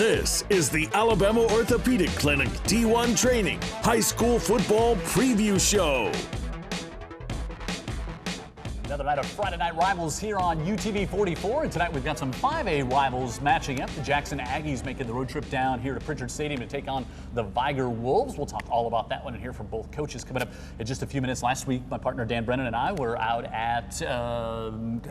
This is the Alabama Orthopedic Clinic D1 Training High School Football Preview Show. Another night of Friday Night Rivals here on UTV 44, and tonight we've got some 5A rivals matching up. The Jackson Aggies making the road trip down here to Pritchard Stadium to take on the Vigor Wolves. We'll talk all about that one and hear from both coaches coming up in just a few minutes. Last week, my partner Dan Brennan and I were out at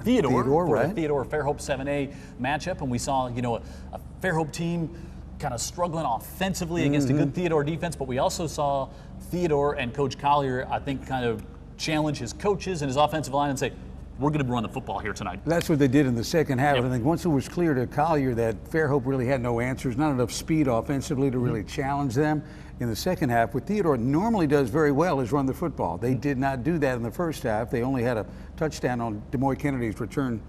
Theodore for the Theodore Fairhope 7A matchup, and we saw, a Fairhope team kind of struggling offensively against a good Theodore defense, but we also saw Theodore and Coach Collier, I think, kind of challenge his coaches and his offensive line and say, we're going to run the football here tonight. That's what they did in the second half. Yep. I think once it was clear to Collier that Fairhope really had no answers, not enough speed offensively to really challenge them in the second half, what Theodore normally does very well is run the football. They did not do that in the first half. They only had a touchdown on DeMoy Kennedy's return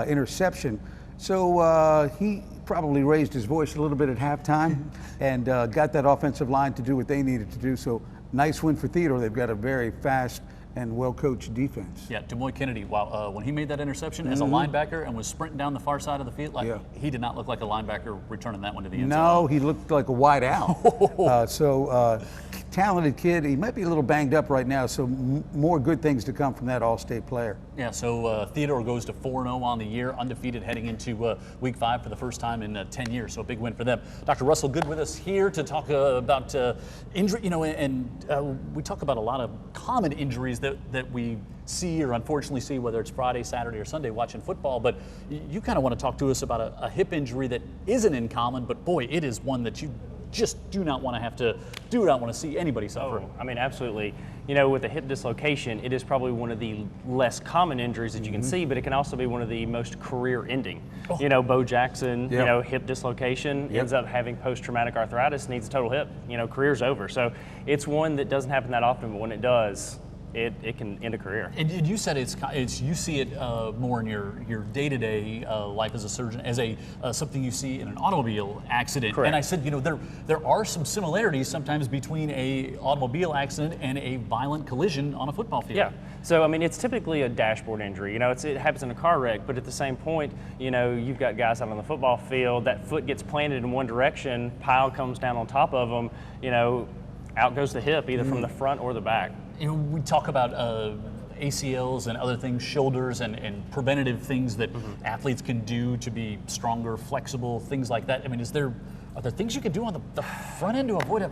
interception. So he probably raised his voice a little bit at halftime and got that offensive line to do what they needed to do. So nice win for Theodore. They've got a very fast and well-coached defense. Yeah, DeMoy Kennedy, when he made that interception as a linebacker and was sprinting down the far side of the field, he did not look like a linebacker returning that one to the end zone. No, he looked like a wide out. Talented kid. He might be a little banged up right now, so more good things to come from that All-State player. Yeah, so Theodore goes to 4-0 on the year, undefeated heading into Week 5 for the first time in 10 years, so a big win for them. Dr. Russell Good with us here to talk about injury, and we talk about a lot of common injuries that we see or unfortunately see, whether it's Friday, Saturday, or Sunday watching football, but you kind of want to talk to us about a hip injury that isn't uncommon, but boy, it is one that you just do not want to see anybody suffer. Oh, I mean, absolutely. With a hip dislocation, it is probably one of the less common injuries that you can see, but it can also be one of the most career-ending. Bo Jackson, hip dislocation, ends up having post-traumatic arthritis, needs a total hip, career's over. So it's one that doesn't happen that often, but when it does, it can end a career. And you said you see it more in your day-to-day life as a surgeon as something you see in an automobile accident. Correct. And I said, there are some similarities sometimes between a automobile accident and a violent collision on a football field. Yeah. So I mean, it's typically a dashboard injury. It happens in a car wreck, but at the same point, you've got guys out on the football field. That foot gets planted in one direction, pile comes down on top of them. Out goes the hip, either from the front or the back. We talk about ACLs and other things, shoulders and preventative things that athletes can do to be stronger, flexible, things like that. I mean, are there things you could do on the front end to avoid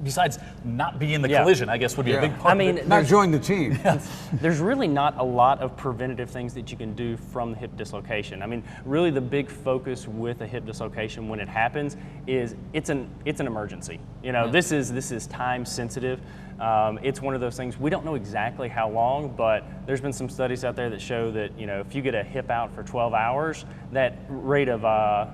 besides not be in the collision, I guess would be a big part of it? Not join the team. There's really not a lot of preventative things that you can do from the hip dislocation. I mean, really the big focus with a hip dislocation when it happens is it's an emergency. This is time sensitive. It's one of those things, we don't know exactly how long, but there's been some studies out there that show that, if you get a hip out for 12 hours, that rate of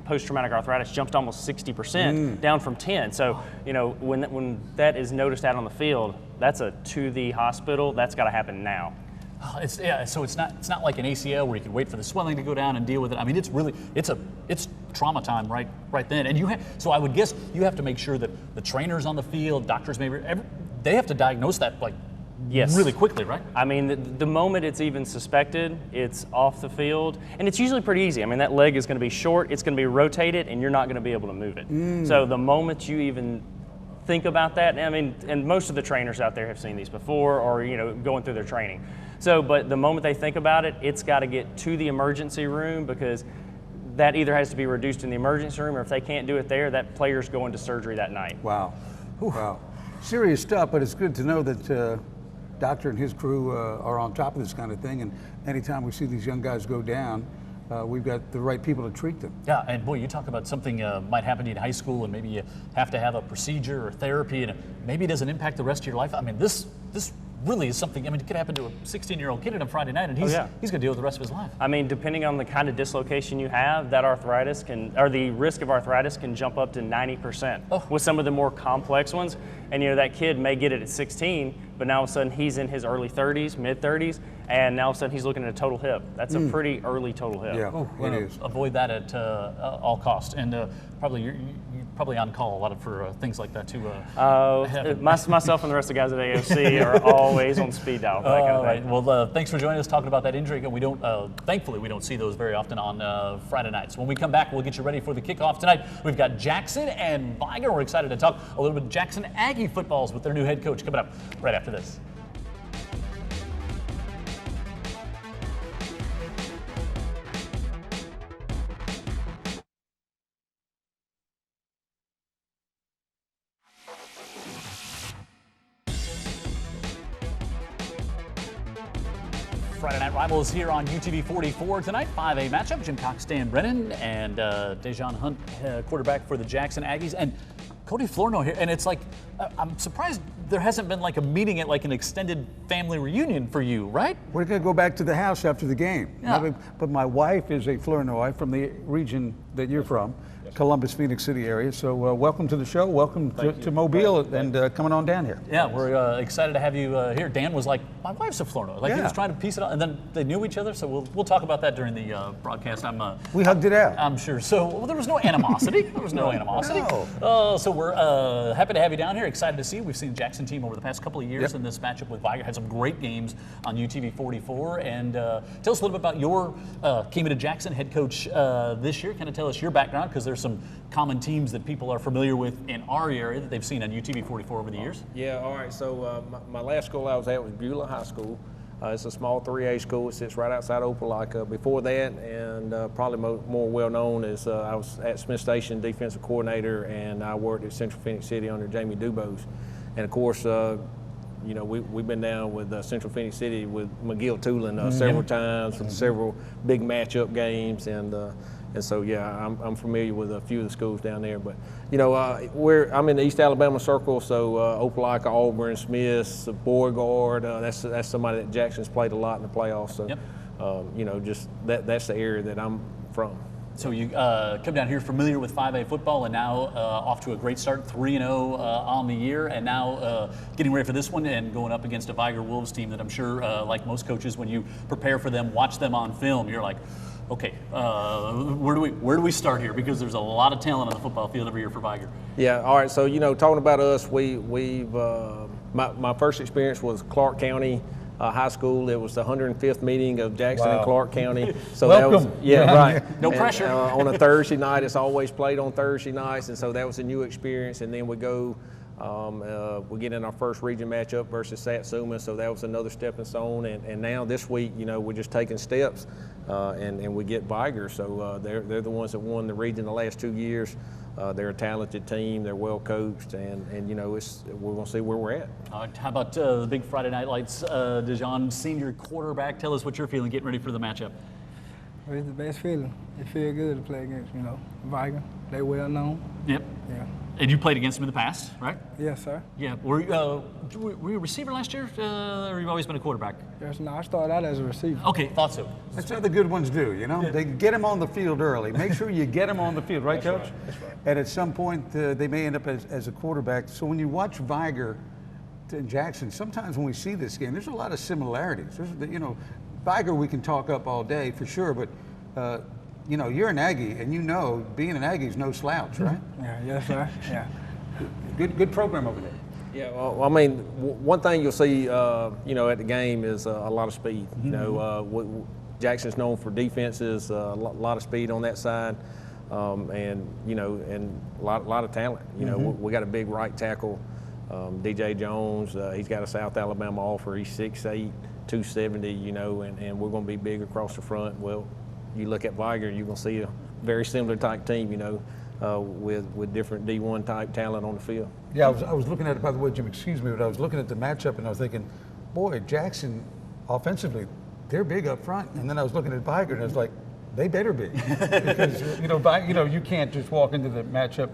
post-traumatic arthritis jumps to almost 60%, down from 10. So, when that is noticed out on the field, that's to the hospital. That's got to happen now. So it's not like an ACL where you can wait for the swelling to go down and deal with it. I mean, it's trauma time right then. And so I would guess you have to make sure that the trainers on the field, doctors maybe, they have to diagnose that really quickly, right? I mean, the moment it's even suspected, it's off the field, and it's usually pretty easy. I mean, that leg is going to be short, it's going to be rotated, and you're not going to be able to move it. So the moment you even think about that, I mean, and most of the trainers out there have seen these before or, going through their training. So, but the moment they think about it, it's got to get to the emergency room because that either has to be reduced in the emergency room or if they can't do it there, that player's going to surgery that night. Wow. Wow. Serious stuff, but it's good to know that Doctor and his crew are on top of this kind of thing, and anytime we see these young guys go down, we've got the right people to treat them. Yeah, and boy, you talk about something might happen to you in high school, and maybe you have to have a procedure or therapy, and maybe it doesn't impact the rest of your life. I mean, this really is something. I mean, it could happen to a 16-year-old kid on a Friday night, and he's going to deal with the rest of his life. I mean, depending on the kind of dislocation you have, that arthritis the risk of arthritis can jump up to 90% with some of the more complex ones. And that kid may get it at 16, but now all of a sudden he's in his early 30s, mid 30s, and now all of a sudden he's looking at a total hip. That's a pretty early total hip. Yeah, it is. Avoid that at all costs. And probably you probably on call a lot for things like that too. Myself and the rest of the guys at AOC are always on speed dial for that kind of thing. Well, thanks for joining us talking about that injury. We don't, thankfully, we don't see those very often on Friday nights. When we come back, we'll get you ready for the kickoff tonight. We've got Jackson and Vigor. We're excited to talk a little bit of Jackson Aggie footballs with their new head coach coming up right after this. Friday Night Rivals here on UTV 44 tonight. 5A matchup. Jim Cox, Dan Brennan, and Dejan Hunt, quarterback for the Jackson Aggies, and Cody Florno here. And it's like, I'm surprised there hasn't been like a meeting at like an extended family reunion for you, right? We're going to go back to the house after the game. Yeah. But my wife is a Flornoy from the region that you're from, Columbus, Phoenix City area. So welcome to the show. Welcome to Mobile and coming on down here. Yeah, we're excited to have you here. Dan was like, my wife's a Florno. Like he was trying to piece it out, and then they knew each other. So we'll talk about that during the broadcast. We hugged it out. I'm sure. So there was no animosity. There was no animosity. No. So we're happy to have you down here. Excited to see you. We've seen the Jackson team over the past couple of years in this matchup with Vigor. Had some great games on UTV 44. And tell us a little bit about your came into Jackson head coach this year. Kind of tell us your background, because there's some common teams that people are familiar with in our area that they've seen on UTV 44 over the years. Yeah, all right. So my last school I was at was Beulah High School. It's a small 3A school. It sits right outside Opelika. Before that, and probably more well known, is I was at Smith Station defensive coordinator, and I worked at Central Phoenix City under Jamie Dubose. And of course, you know, we've been down with Central Phoenix City with McGill Tulin several times for several big matchup games, and so yeah, I'm familiar with a few of the schools down there. But you know, I'm in the East Alabama circle, so Opelika, Auburn, Smith, Beauregard. That's somebody that Jackson's played a lot in the playoffs. So you know, just that's the area that I'm from. So you come down here familiar with 5A football, and now off to a great start, 3-0 on the year, and now getting ready for this one and going up against a Vigor Wolves team that I'm sure, like most coaches, when you prepare for them, watch them on film, you're like, okay, where do we start here? Because there's a lot of talent on the football field every year for Vigor. Yeah, all right. So you know, talking about us, my first experience was Clark County High School. It was the 105th meeting of Jackson and Clark County. So welcome. That was, right. No pressure. On a Thursday night, it's always played on Thursday nights, and so that was a new experience. And then we go, we get in our first region matchup versus Satsuma, so that was another stepping stone. And now this week, you know, we're just taking steps, and we get Vigor. So they're the ones that won the region the last 2 years. They're a talented team. They're well coached, and you know, we're going to see where we're at. How about the big Friday night lights? Dejan, senior quarterback, tell us what you're feeling getting ready for the matchup. Well, it's the best feeling. It feels good to play against, you know, Vigor. They well known. Yep. Yeah. And you played against them in the past, right? Yes, sir. Yeah. Were you a receiver last year, or you've always been a quarterback? Yes, no, I started out as a receiver. Okay, thought so. That's how the good ones do, you know? They get them on the field early. Make sure you get them on the field, right, Coach? That's right. And at some point, they may end up as a quarterback. So when you watch Vigor and Jackson, sometimes when we see this game, there's a lot of similarities. You know, Vigor we can talk up all day for sure, but you know, you're an Aggie, and you know being an Aggie is no slouch, right? Yeah, yes, sir. Yeah. Good program over there. Yeah, well, I mean, one thing you'll see, you know, at the game is a lot of speed. You know, Jackson's known for defenses, a lot of speed on that side, and you know, and a lot of talent. You know, we got a big right tackle, DJ Jones. He's got a South Alabama offer. He's 6'8", 270. You know, and we're going to be big across the front. Well, you look at Vigor, you're going to see a very similar type team. You know, with different D1 type talent on the field. Yeah, I was looking at it, by the way, Jim, excuse me, but I was looking at the matchup and I was thinking, boy, Jackson, offensively, they're big up front. And then I was looking at Vigor and I was like, they better be. Because, you know, you can't just walk into the matchup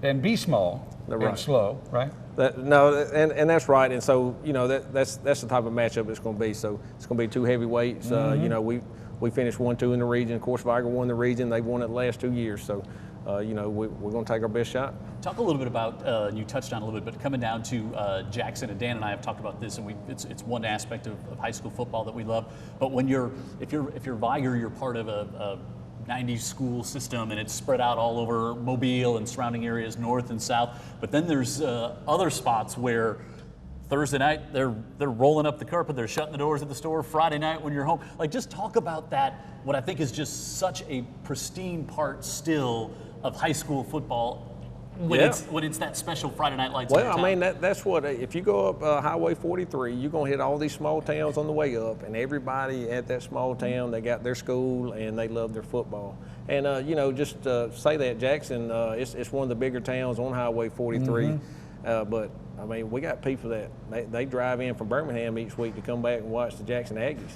and be small and slow, right? And that's right. And so, you know, that's the type of matchup it's going to be. So it's going to be two heavyweights. You know, we finished 1-2 in the region. Of course, Vigor won the region. They've won it the last 2 years. So, you know, we're going to take our best shot. Talk a little bit about, you touched on a little bit, but coming down to Jackson, and Dan and I have talked about this, and it's one aspect of high school football that we love. But when if you're Vigor, you're part of a 90 school system, and it's spread out all over Mobile and surrounding areas, north and south. But then there's other spots where Thursday night they're rolling up the carpet, they're shutting the doors at the store. Friday night when you're home, like, just talk about that. What I think is just such a pristine part still of high school football. When it's that special Friday night lights. Well, I mean, that's what, if you go up Highway 43, you're going to hit all these small towns on the way up, and everybody at that small town, they got their school and they love their football. And, you know, just say that Jackson, it's one of the bigger towns on Highway 43. But, I mean, we got people that they drive in from Birmingham each week to come back and watch the Jackson Aggies.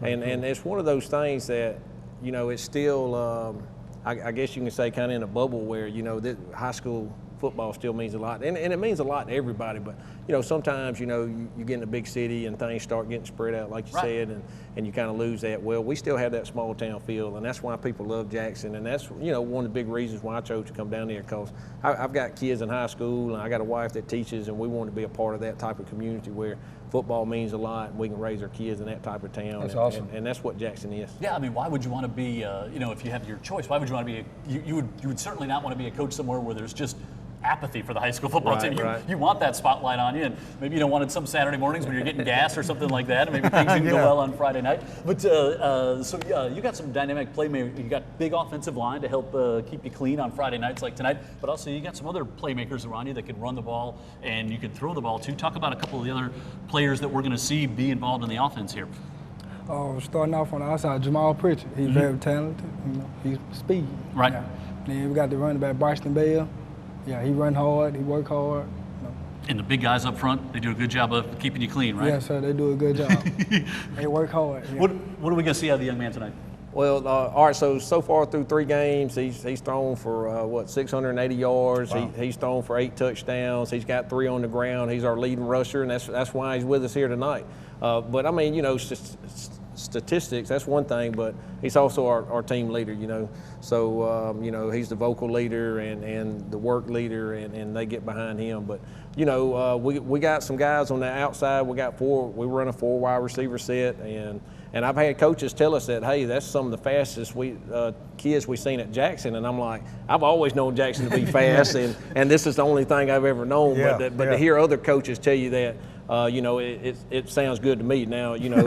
And it's one of those things that, you know, it's still, I guess you can say kind of in a bubble where, you know, that high school football still means a lot. And it means a lot to everybody. But, you know, sometimes, you know, you get in a big city and things start getting spread out, like you said, and you kind of lose that. Well, we still have that small town feel, and that's why people love Jackson. And that's, you know, one of the big reasons why I chose to come down there, because I've got kids in high school, and I got a wife that teaches, and we want to be a part of that type of community where football means a lot, and we can raise our kids in that type of town. That's awesome. And that's what Jackson is. Yeah, I mean, why would you want to be, you know, if you have your choice, why would you want to be, you would certainly not want to be a coach somewhere where there's just apathy for the high school football team. You want that spotlight on you, and maybe you don't want it some Saturday mornings when you're getting gas or something like that, and maybe things didn't go well on Friday night. But you got some dynamic playmakers. You got big offensive line to help keep you clean on Friday nights like tonight, but also you got some other playmakers around you that can run the ball and you can throw the ball too. Talk about a couple of the other players that we're going to see be involved in the offense here. Starting off on the outside, Jamal Pritchard. He's very talented. You know, he's speed. Right. Yeah. Then we got the running back, Bryson Bell. Yeah, he run hard, he work hard. You know. And the big guys up front, they do a good job of keeping you clean, right? Yes, sir, they do a good job. They work hard. Yeah. What are we going to see out of the young man tonight? Well, all right, so far through 3 games, he's thrown for, 680 yards. Wow. He's thrown for 8 touchdowns. He's got 3 on the ground. He's our leading rusher, and that's why he's with us here tonight. But, I mean, you know, statistics, that's one thing, but he's also our team leader, you know. So, you know, he's the vocal leader and the work leader, and they get behind him. But, you know, we got some guys on the outside. We run a 4 wide receiver set, and I've had coaches tell us that, hey, that's some of the fastest kids we've seen at Jackson. And I'm like, I've always known Jackson to be fast, and this is the only thing I've ever known. But to hear other coaches tell you that, you know, it sounds good to me. Now, you know,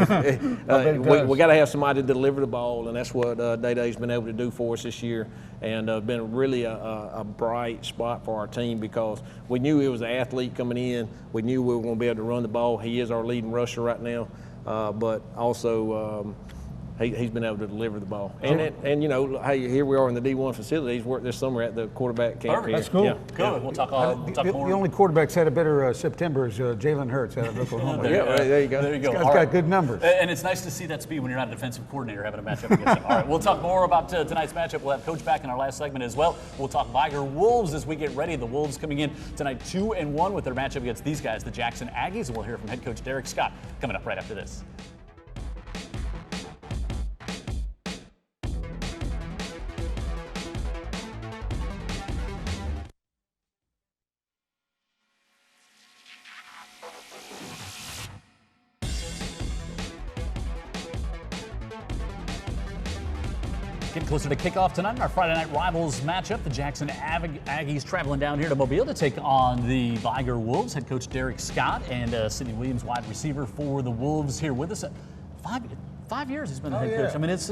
we got to have somebody to deliver the ball, and that's what Day-Day's been able to do for us this year, and been really a bright spot for our team, because we knew he was an athlete coming in. We knew we were going to be able to run the ball. He is our leading rusher right now, but also he's been able to deliver the ball. And you know, hey, here we are in the D1 facilities. Worked this summer at the quarterback camp. That's cool. Yeah. Good. We'll talk more. The only quarterback's had a better September is Jalen Hurts out of Oklahoma. There you go. There you go. He's got good numbers. And it's nice to see that speed when you're not a defensive coordinator having a matchup against him. All right, we'll talk more about tonight's matchup. We'll have Coach back in our last segment as well. We'll talk Vigor Wolves as we get ready. The Wolves coming in tonight 2-1 with their matchup against these guys, the Jackson Aggies. And we'll hear from head coach Derek Scott coming up right after this. Getting closer to kickoff tonight in our Friday night rivals matchup. The Jackson Aggies traveling down here to Mobile to take on the Vigor Wolves. Head coach Derek Scott and Sidney Williams, wide receiver for the Wolves, here with us. 5 years he's been the head coach. I mean, it's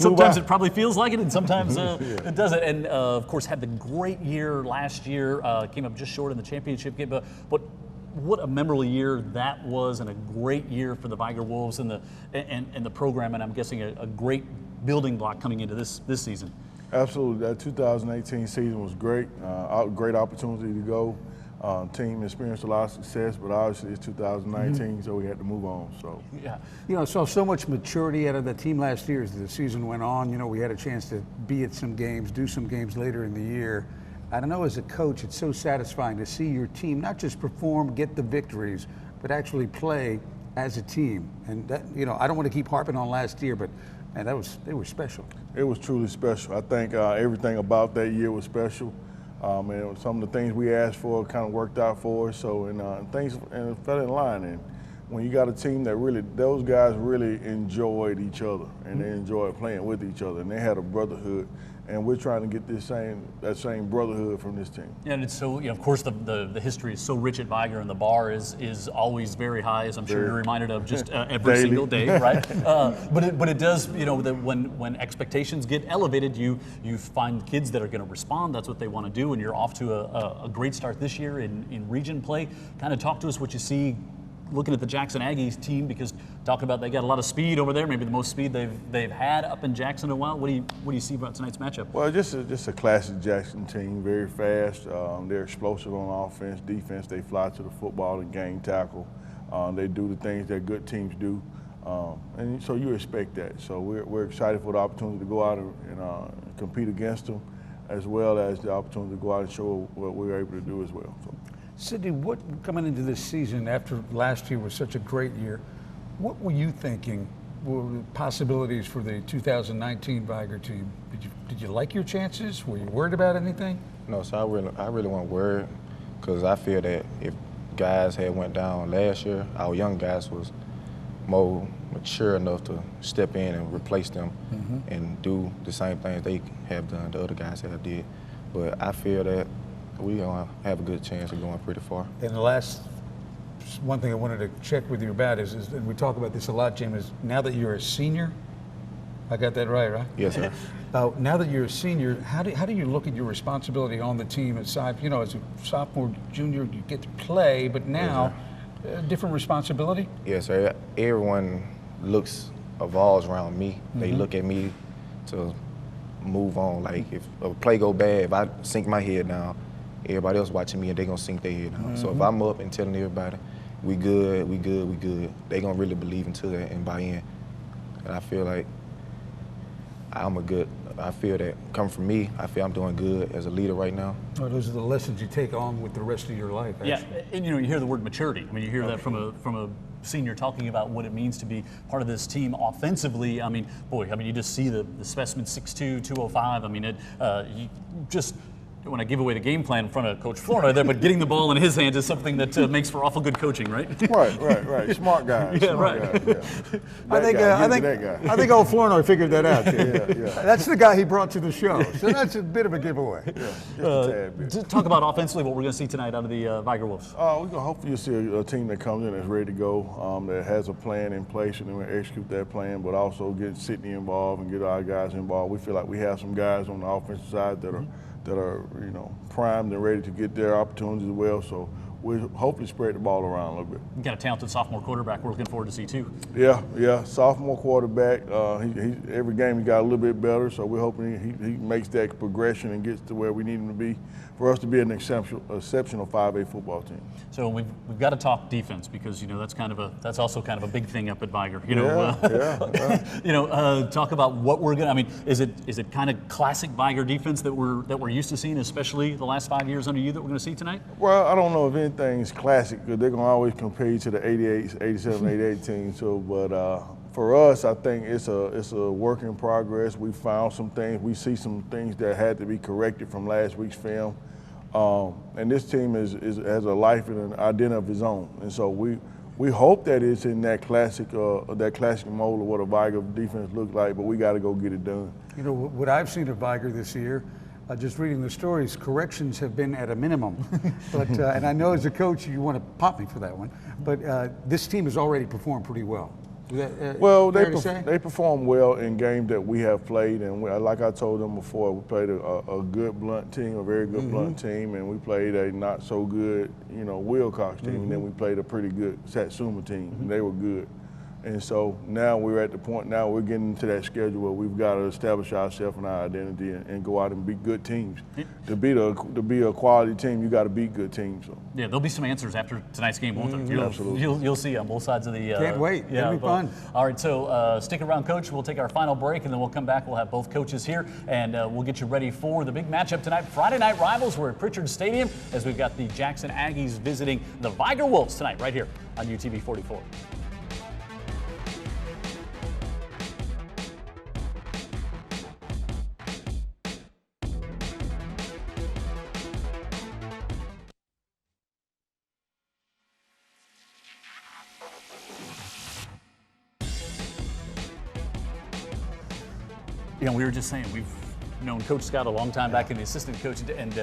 sometimes it probably feels like it, and sometimes it doesn't. And of course, had the great year last year. Came up just short in the championship game, but what a memorable year that was, and a great year for the Vigor Wolves and the program, and I'm guessing a great building block coming into this season. Absolutely. That 2018 season was great. Great opportunity to go. Team experienced a lot of success, but obviously it's 2019, so we had to move on. So yeah, you know, saw so much maturity out of the team last year as the season went on. You know, we had a chance to be at some games, do some games later in the year. I don't know, as a coach, it's so satisfying to see your team not just perform, get the victories, but actually play as a team. And that, you know, I don't want to keep harping on last year, but man, they were special. It was truly special. I think everything about that year was special. And some of the things we asked for kind of worked out for us. So, things fell in line. And when you got a team that really, those guys really enjoyed each other and they enjoyed playing with each other and they had a brotherhood. And we're trying to get that same brotherhood from this team. Yeah, and it's so, of course, the history is so rich at Vigor, and the bar is always very high, as I'm sure you're reminded of just every single day, right? But it does, when expectations get elevated, you find kids that are going to respond. That's what they want to do, and you're off to a great start this year in region play. Kind of talk to us what you see looking at the Jackson Aggies team, because talking about they got a lot of speed over there, maybe the most speed they've had up in Jackson in a while. What do you see about tonight's matchup? Well, just a classic Jackson team, very fast. They're explosive on offense, defense. They fly to the football and game tackle. They do the things that good teams do, and so you expect that. So we're excited for the opportunity to go out and compete against them, as well as the opportunity to go out and show what we're able to do as well. So. Sidney, what coming into this season after last year was such a great year, what were you thinking were the possibilities for the 2019 Vigor team? Did you like your chances? Were you worried about anything? No, so I really wasn't worried, because I feel that if guys had went down last year, our young guys was more mature enough to step in and replace them and do the same things they have done, the other guys have did. But I feel that we're going to have a good chance of going pretty far. And the last one thing I wanted to check with you about is and we talk about this a lot, Jim, is now that you're a senior, I got that right? Yes, sir. Now that you're a senior, how do you look at your responsibility on the team aside, as a sophomore, junior, you get to play, but now different responsibility? Yes, sir. Everyone evolves around me. They look at me to move on. Like if a play go bad, if I sink my head down, everybody else watching me and they gonna sink their head down. So if I'm up and telling everybody, we good, they gonna really believe into that and buy in. And I feel like I feel that coming from me, I feel I'm doing good as a leader right now. Well, those are the lessons you take on with the rest of your life. Actually. Yeah, and you hear the word maturity. I mean, you hear that from a senior talking about what it means to be part of this team offensively. I mean, you just see the specimen 6'2", 205. I mean, you just. When I give away the game plan in front of Coach Florida there, but getting the ball in his hands is something that makes for awful good coaching, right? Right. Smart guys. Yeah, smart right. Guys, yeah. I think old Flournoy figured that out. Yeah. That's the guy he brought to the show, so that's a bit of a giveaway. Just a tad bit. Talk about offensively what we're going to see tonight out of the Vigor Wolves. We're going to hopefully see a team that comes in that's ready to go, that has a plan in place, and then we execute that plan, but also get Sidney involved and get our guys involved. We feel like we have some guys on the offensive side that are primed and ready to get their opportunities as well. So we'll hopefully spread the ball around a little bit. You got a talented sophomore quarterback we're looking forward to see too. Yeah. Sophomore quarterback. He every game he got a little bit better. So we're hoping he makes that progression and gets to where we need him to be for us to be an exceptional 5A football team. So we've got to talk defense, because that's also kind of a big thing up at Vigor. Talk about what we're gonna. I mean, is it kind of classic Vigor defense that we're used to seeing, especially the last 5 years under you, that we're going to see tonight? Well, I don't know if anything's classic, because they're going to always compare to the 88, 87, 88 team. So, but for us, I think it's a work in progress. We found some things. We see some things that had to be corrected from last week's film. And this team has a life and an identity of its own. And so we hope that it's in that classic mold of what a Vigor defense looks like, but we got to go get it done. What I've seen of Vigor this year, just reading the stories, corrections have been at a minimum. But and I know as a coach you want to pop me for that one, but this team has already performed pretty well. Well, they perform well in games that we have played, and like I told them before, we played a good Blunt team, a very good Blunt team, and we played a not so good, Wilcox team, and then we played a pretty good Satsuma team, and they were good. And so now we're at the point now we're getting into that schedule where we've got to establish ourselves and our identity and go out and beat good teams. To be a quality team, you got to beat good teams. So. Yeah, there'll be some answers after tonight's game, won't there? Absolutely. You'll see on both sides of the. Can't wait. Yeah, it'll be fun. All right, so stick around, Coach. We'll take our final break, and then we'll come back. We'll have both coaches here, and we'll get you ready for the big matchup tonight. Friday night rivals. We're at Pritchard Stadium as we've got the Jackson Aggies visiting the Vigor Wolves tonight, right here on UTV 44. You know, we were just saying, we've known Coach Scott a long time back in the assistant coach, and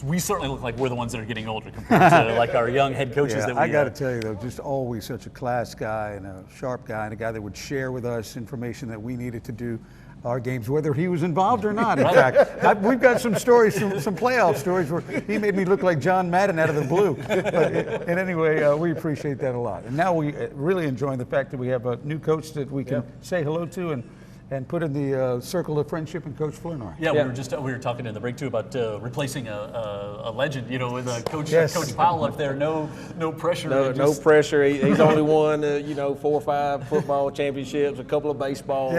we certainly look like we're the ones that are getting older compared to like our young head coaches that we I got to tell you, though, just always such a class guy and a sharp guy and a guy that would share with us information that we needed to do our games, whether he was involved or not. In fact, we've got some stories, some playoff stories where he made me look like John Madden out of the blue. And anyway, we appreciate that a lot. And now we really enjoying the fact that we have a new coach that we can say hello to and put in the circle of friendship and Coach Flournoy. Yeah, we were talking in the break too about replacing a legend. You know, with Coach Powell up there. No pressure. No pressure. He's only won 4 or 5 football championships, a couple of baseball.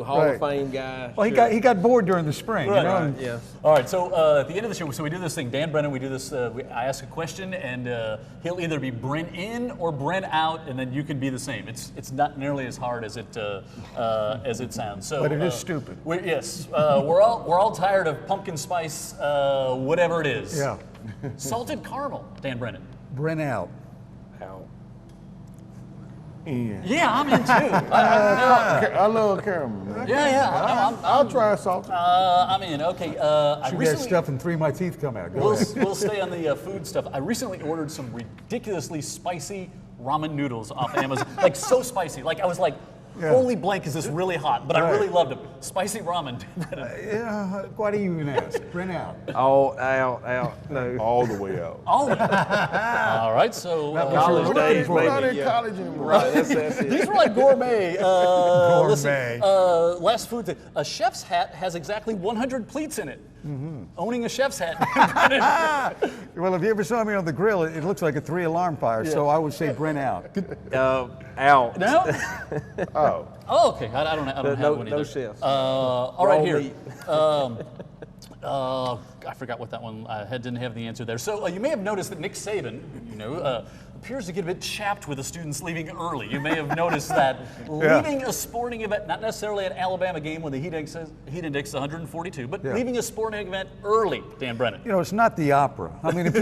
Hall of Fame guy. Well, he got bored during the spring. Right. Yeah. All right. So at the end of the show, so we do this thing. Dan Brennan, we do this. I ask a question, and he'll either be Brent in or Brent out, and then you can be the same. It's not nearly as hard as it sounds. So, but it is stupid. We're all tired of pumpkin spice, whatever it is. Yeah. Salted caramel, Dan Brennan. Brent out. Out. Yeah, I'm in too. I love caramel, man. Yeah. I'll try salted. I'm in. Okay. I Shoot recently, that stuff and 3 of my teeth come out. We'll stay on the food stuff. I recently ordered some ridiculously spicy ramen noodles off Amazon. Like so spicy. Like I was like, holy blank, is this really hot? But I really loved them. Spicy ramen. Why do you even ask? Brent out. All out. No. All the way out. All right, so College days, We're not maybe. in college anymore. Right, that's it. these were like gourmet. Gourmet. Listen, last food thing. A chef's hat has exactly 100 pleats in it. Mm-hmm. Owning a chef's hat. Well, if you ever saw me on the grill, it looks like a 3-alarm fire, so I would say Brent out. Out. No? Oh, okay. I don't have one either. No chefs. All right, Raw here. meat. I forgot what that one. I didn't have the answer there. So you may have noticed that Nick Saban, appears to get a bit chapped with the students leaving early. You may have noticed that leaving a sporting event, not necessarily an Alabama game when the heat index is 142, but leaving a sporting event early. Dan Brennan. You know, it's not the opera. I mean, if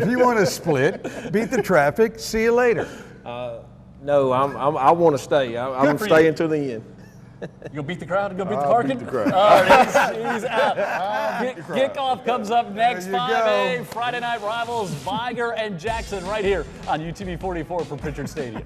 you want to split, beat the traffic, see you later. No, I want to stay. I'm staying to the end. You gonna beat the crowd? You gonna beat the parking? Beat the crowd. All right, he's out. Kickoff comes up next. 5A Friday Night Rivals, Vigor and Jackson, right here on UTV 44 from Pritchard Stadium.